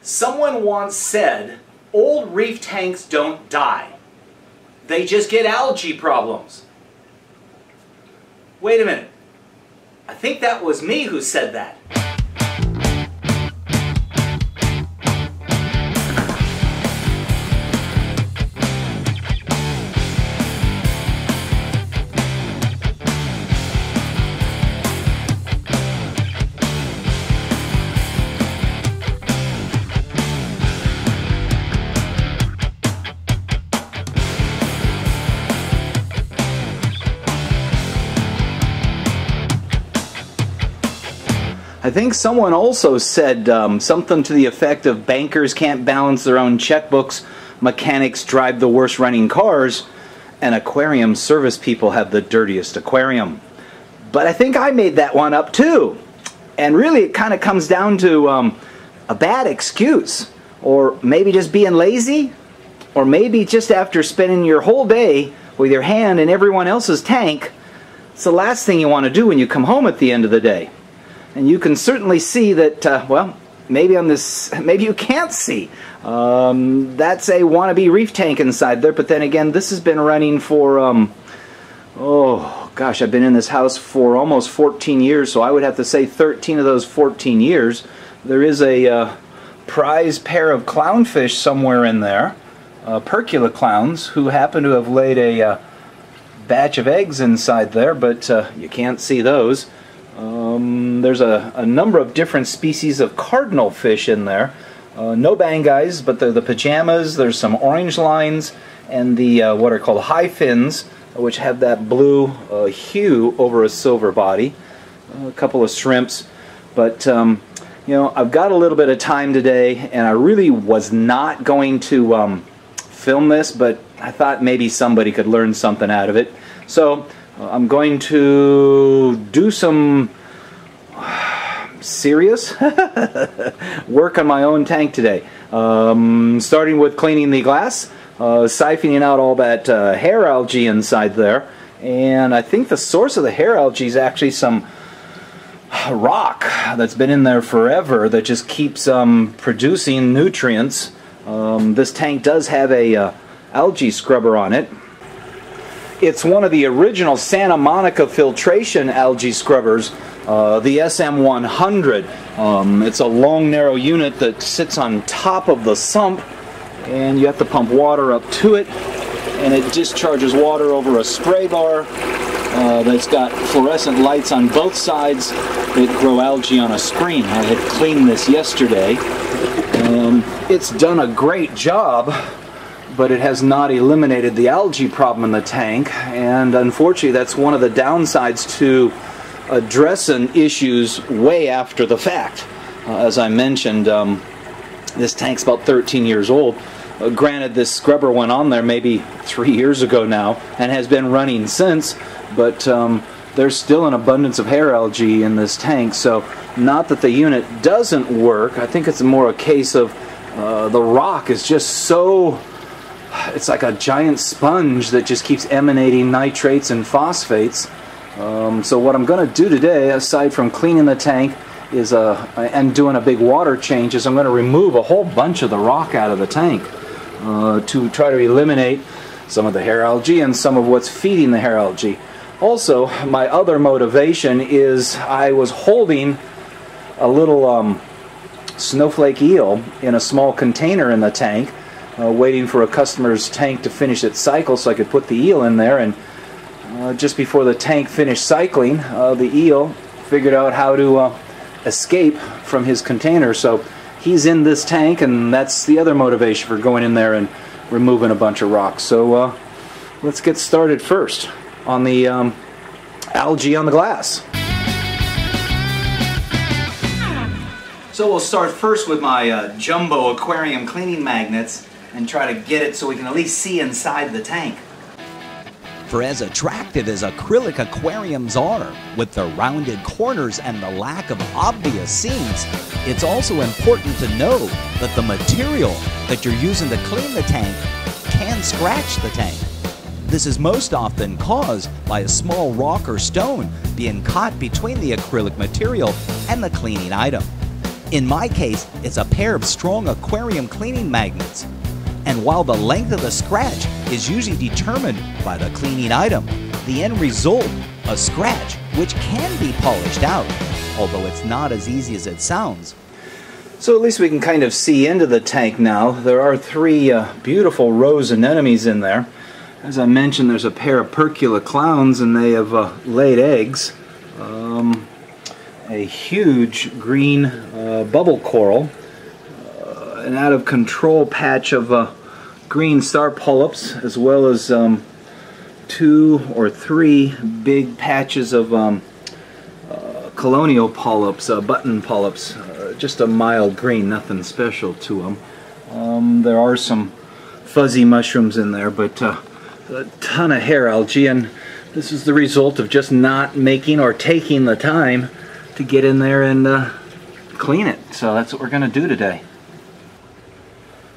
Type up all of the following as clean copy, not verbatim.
Someone once said, old reef tanks don't die. They just get algae problems. Wait a minute. I think that was me who said that. I think someone also said something to the effect of bankers can't balance their own checkbooks, mechanics drive the worst running cars, and aquarium service people have the dirtiest aquarium. But I think I made that one up too. And really it kind of comes down to a bad excuse, or maybe just being lazy, or maybe just after spending your whole day with your hand in everyone else's tank, it's the last thing you want to do when you come home at the end of the day. And you can certainly see that, well, maybe on this, maybe you can't see. That's a wannabe reef tank inside there, but then again, this has been running for, oh gosh, I've been in this house for almost 14 years, so I would have to say 13 of those 14 years. There is a prize pair of clownfish somewhere in there, percula clowns, who happen to have laid a batch of eggs inside there, but you can't see those. There's a number of different species of cardinal fish in there. No Fishguys, but they're the pajamas. There's some orange lines and the what are called high fins, which have that blue hue over a silver body. A couple of shrimps. But, you know, I've got a little bit of time today, and I really was not going to film this, but I thought maybe somebody could learn something out of it. So I'm going to do some serious work on my own tank today. Starting with cleaning the glass, siphoning out all that hair algae inside there. And I think the source of the hair algae is actually some rock that's been in there forever that just keeps producing nutrients. This tank does have a algae scrubber on it. It's one of the original Santa Monica filtration algae scrubbers, the SM100. It's a long, narrow unit that sits on top of the sump, and you have to pump water up to it, and it discharges water over a spray bar that's got fluorescent lights on both sides that grow algae on a screen. I had cleaned this yesterday. It's done a great job, but it has not eliminated the algae problem in the tank, and unfortunately that's one of the downsides to addressing issues way after the fact. As I mentioned, this tank's about 13 years old. Granted, this scrubber went on there maybe 3 years ago now and has been running since, but there's still an abundance of hair algae in this tank, so not that the unit doesn't work. I think it's more a case of the rock is just so, it's like a giant sponge that just keeps emanating nitrates and phosphates. So what I'm going to do today, aside from cleaning the tank is and doing a big water change, is I'm going to remove a whole bunch of the rock out of the tank to try to eliminate some of the hair algae and some of what's feeding the hair algae. Also, my other motivation is I was holding a little snowflake eel in a small container in the tank, waiting for a customer's tank to finish its cycle so I could put the eel in there, and just before the tank finished cycling, the eel figured out how to escape from his container, so he's in this tank, and that's the other motivation for going in there and removing a bunch of rocks. So let's get started first on the algae on the glass. So we'll start first with my jumbo aquarium cleaning magnets and try to get it so we can at least see inside the tank. For as attractive as acrylic aquariums are, with their rounded corners and the lack of obvious seams, it's also important to know that the material that you're using to clean the tank can scratch the tank. This is most often caused by a small rock or stone being caught between the acrylic material and the cleaning item. In my case, it's a pair of strong aquarium cleaning magnets. And while the length of the scratch is usually determined by the cleaning item, the end result, a scratch, which can be polished out, although it's not as easy as it sounds. So at least we can kind of see into the tank now. There are three beautiful rose anemones in there. As I mentioned, there's a pair of percula clowns, and they have laid eggs. A huge green bubble coral, an out-of-control patch of green star polyps, as well as 2 or 3 big patches of colonial polyps, button polyps, just a mild green, nothing special to them. There are some fuzzy mushrooms in there, but a ton of hair algae, and this is the result of just not making or taking the time to get in there and clean it. So that's what we're going to do today.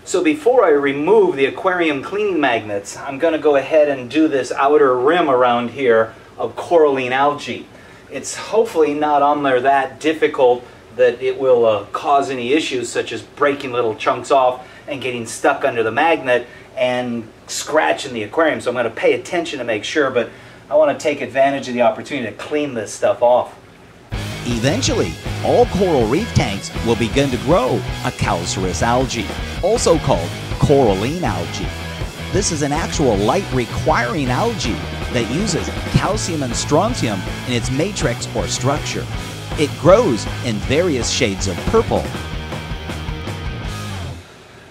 So before I remove the aquarium cleaning magnets, I'm going to go ahead and do this outer rim around here of coralline algae. It's hopefully not on there that difficult that it will cause any issues, such as breaking little chunks off and getting stuck under the magnet and scratching the aquarium. So I'm going to pay attention to make sure, but I want to take advantage of the opportunity to clean this stuff off. Eventually, all coral reef tanks will begin to grow a calcareous algae, also called coralline algae. This is an actual light-requiring algae that uses calcium and strontium in its matrix or structure. It grows in various shades of purple.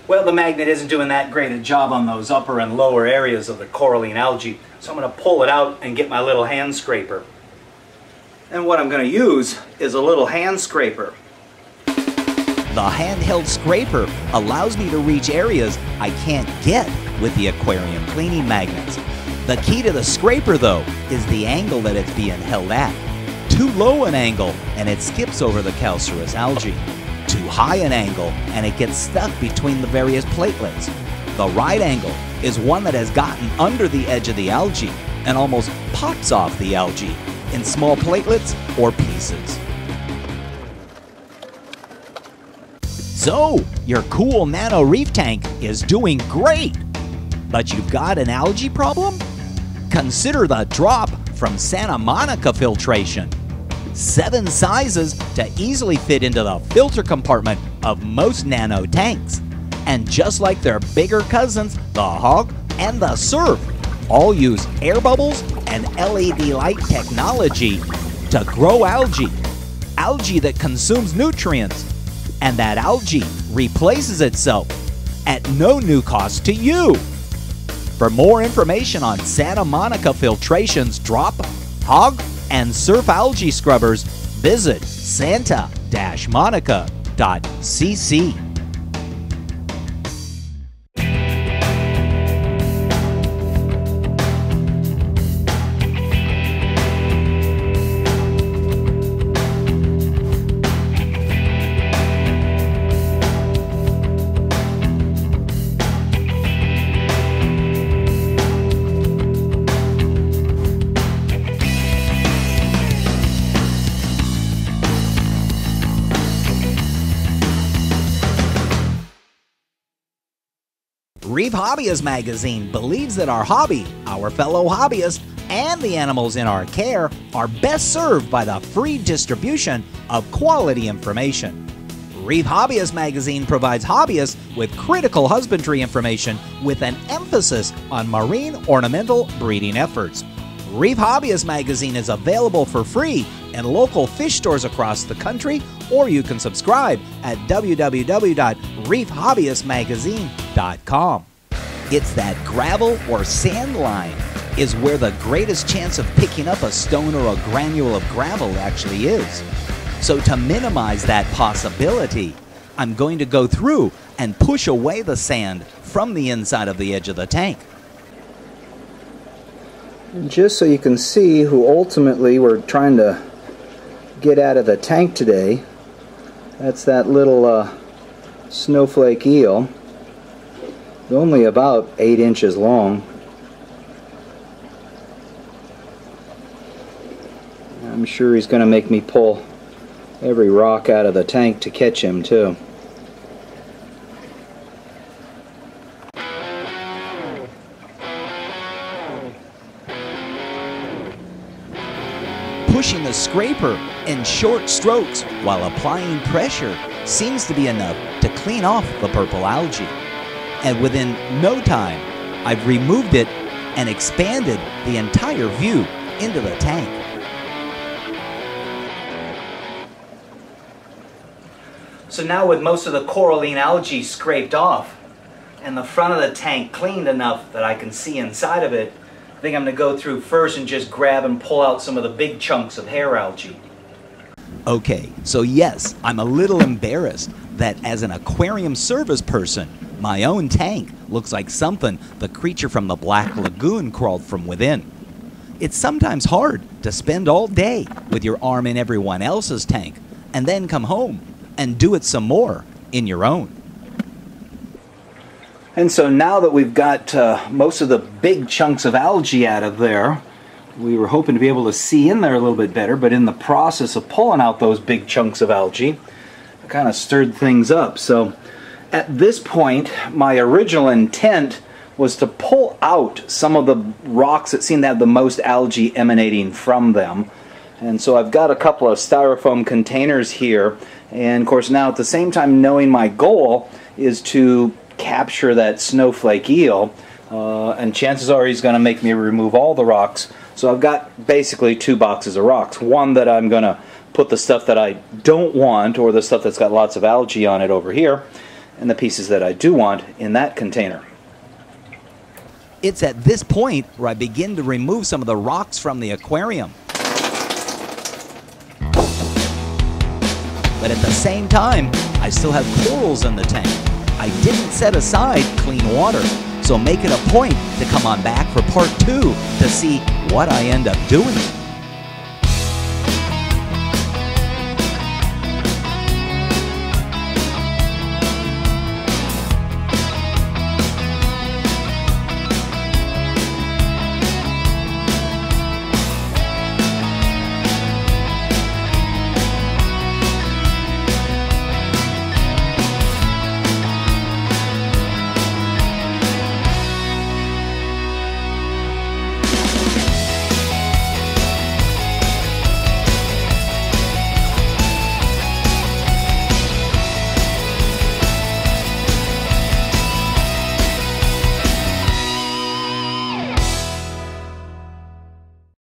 Well, the magnet isn't doing that great a job on those upper and lower areas of the coralline algae, so I'm going to pull it out and get my little hand scraper. And what I'm going to use is a little hand scraper. The handheld scraper allows me to reach areas I can't get with the aquarium cleaning magnets. The key to the scraper, though, is the angle that it's being held at. Too low an angle and it skips over the calcareous algae. Too high an angle and it gets stuck between the various platelets. The right angle is one that has gotten under the edge of the algae and almost pops off the algae in small platelets or pieces. So, your cool nano reef tank is doing great, but you've got an algae problem? Consider the drop from Santa Monica filtration. 7 sizes to easily fit into the filter compartment of most nano tanks. And just like their bigger cousins, the Hog and the Surf, all use air bubbles and LED light technology to grow algae. Algae that consumes nutrients. And that algae replaces itself at no new cost to you. For more information on Santa Monica Filtration's Drop, Hog, and Surf algae scrubbers, visit santa-monica.cc. Reef Hobbyist magazine believes that our hobby, our fellow hobbyists, and the animals in our care are best served by the free distribution of quality information. Reef Hobbyist magazine provides hobbyists with critical husbandry information with an emphasis on marine ornamental breeding efforts. Reef Hobbyist magazine is available for free in local fish stores across the country, or you can subscribe at www.reefhobbyistmagazine.com. It's that gravel or sand line is where the greatest chance of picking up a stone or a granule of gravel actually is. So to minimize that possibility, I'm going to go through and push away the sand from the inside of the edge of the tank. And just so you can see who ultimately we're trying to get out of the tank today, that's that little snowflake eel. Only about 8 inches long. I'm sure he's going to make me pull every rock out of the tank to catch him too. Pushing the scraper in short strokes while applying pressure seems to be enough to clean off the purple algae. And within no time, I've removed it and expanded the entire view into the tank. So now with most of the coralline algae scraped off and the front of the tank cleaned enough that I can see inside of it, I think I'm going to go through first and just grab and pull out some of the big chunks of hair algae. Okay, so yes, I'm a little embarrassed that as an aquarium service person, my own tank looks like something the creature from the Black Lagoon crawled from within. It's sometimes hard to spend all day with your arm in everyone else's tank and then come home and do it some more in your own. And so now that we've got most of the big chunks of algae out of there, we were hoping to be able to see in there a little bit better, but in the process of pulling out those big chunks of algae, I kind of stirred things up. So at this point, my original intent was to pull out some of the rocks that seem to have the most algae emanating from them. And so I've got a couple of styrofoam containers here, and of course now at the same time knowing my goal is to capture that snowflake eel, and chances are he's going to make me remove all the rocks. So I've got basically two boxes of rocks. One that I'm going to put the stuff that I don't want, or the stuff that's got lots of algae on it, over here, and the pieces that I do want in that container. It's at this point where I begin to remove some of the rocks from the aquarium. But at the same time, I still have corals in the tank. I didn't set aside clean water, so make it a point to come on back for part 2 to see what I end up doing.